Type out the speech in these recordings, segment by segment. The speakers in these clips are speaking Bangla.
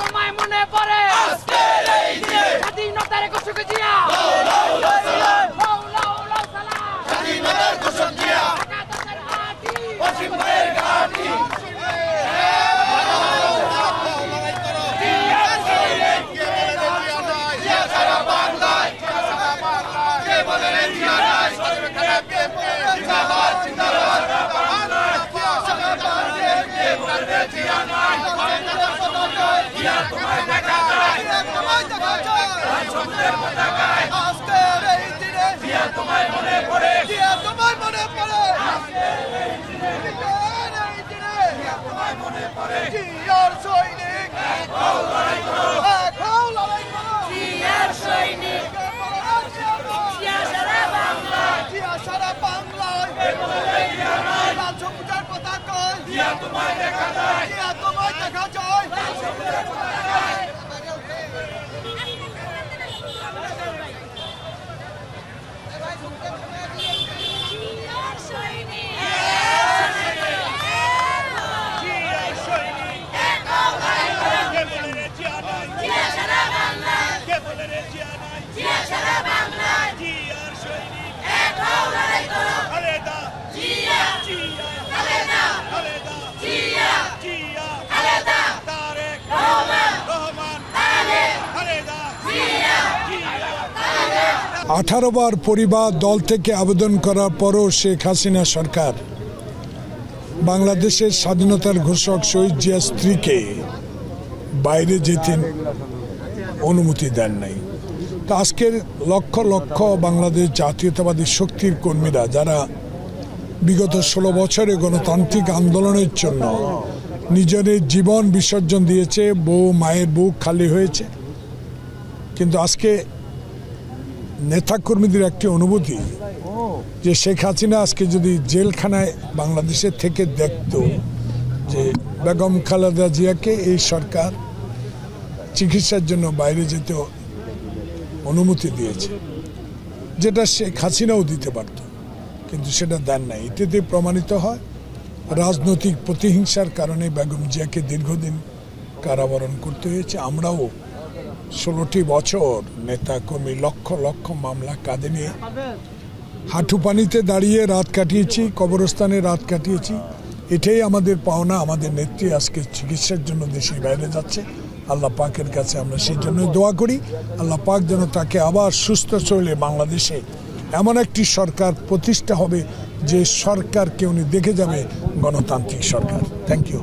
তোমায় মনে পড়ে স্বাধীনতার ঘোষক জিয়া স্বাধীনতার ঘোষক জিয়া পশ্চিম ভাইয়ের ঘাঁটি আঠারো বার পরিবার দল থেকে আবেদন করার পরও শেখ হাসিনা সরকার বাংলাদেশের স্বাধীনতার ঘোষক শহীদ জিয়ার স্ত্রীকে বাইরে যেতে অনুমতি দেন নাই। তো আজকের লক্ষ লক্ষ বাংলাদেশ জাতীয়তাবাদী শক্তির কর্মীরা যারা বিগত 16 বছরে গণতান্ত্রিক আন্দোলনের জন্য নিজেদের জীবন বিসর্জন দিয়েছে, মায়ের বুক খালি হয়েছে, কিন্তু আজকে নেতাকর্মীদের একটি অনুভূতি যে শেখ হাসিনা আজকে যদি জেলখানায় বাংলাদেশের থেকে দেখত যে বেগম খালেদা জিয়াকে এই সরকার চিকিৎসার জন্য বাইরে যেতে অনুমতি দিয়েছে, যেটা শেখ হাসিনাও দিতে পারত, কিন্তু সেটা দেন নাই। এতে প্রমাণিত হয় রাজনৈতিক প্রতিহিংসার কারণে বেগম জিয়াকে দীর্ঘদিন কারাবরণ করতে হয়েছে। আমরাও 16টি বছর নেতা কর্মী লক্ষ লক্ষ মামলা কাঁধে নিয়ে হাঁটু পানিতে দাঁড়িয়ে রাত কাটিয়েছি, কবরস্থানে রাত কাটিয়েছি। এটাই আমাদের পাওনা। আমাদের নেত্রী আজকে চিকিৎসার জন্য দেশের বাইরে যাচ্ছে। আল্লাহ পাকের কাছে আমরা সেই জন্য দোয়া করি, আল্লাহ পাক যেন তাকে আবার সুস্থ শরীরে বাংলাদেশে এমন একটি সরকার প্রতিষ্ঠা হবে যে সরকারকে উনি দেখে যাবে গণতান্ত্রিক সরকার। Thank you.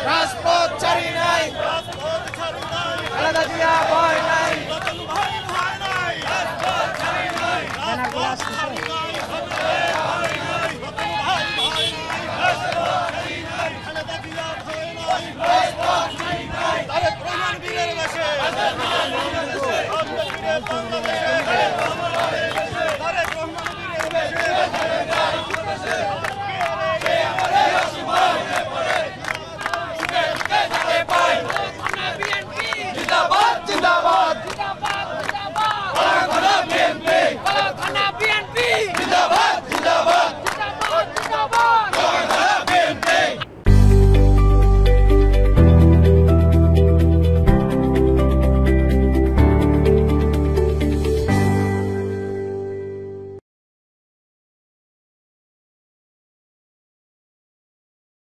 রাজপথ ছাড়ি নাই, খালেদা জিয়া ভয় নাই, রাজপথ ছাড়ি নাই।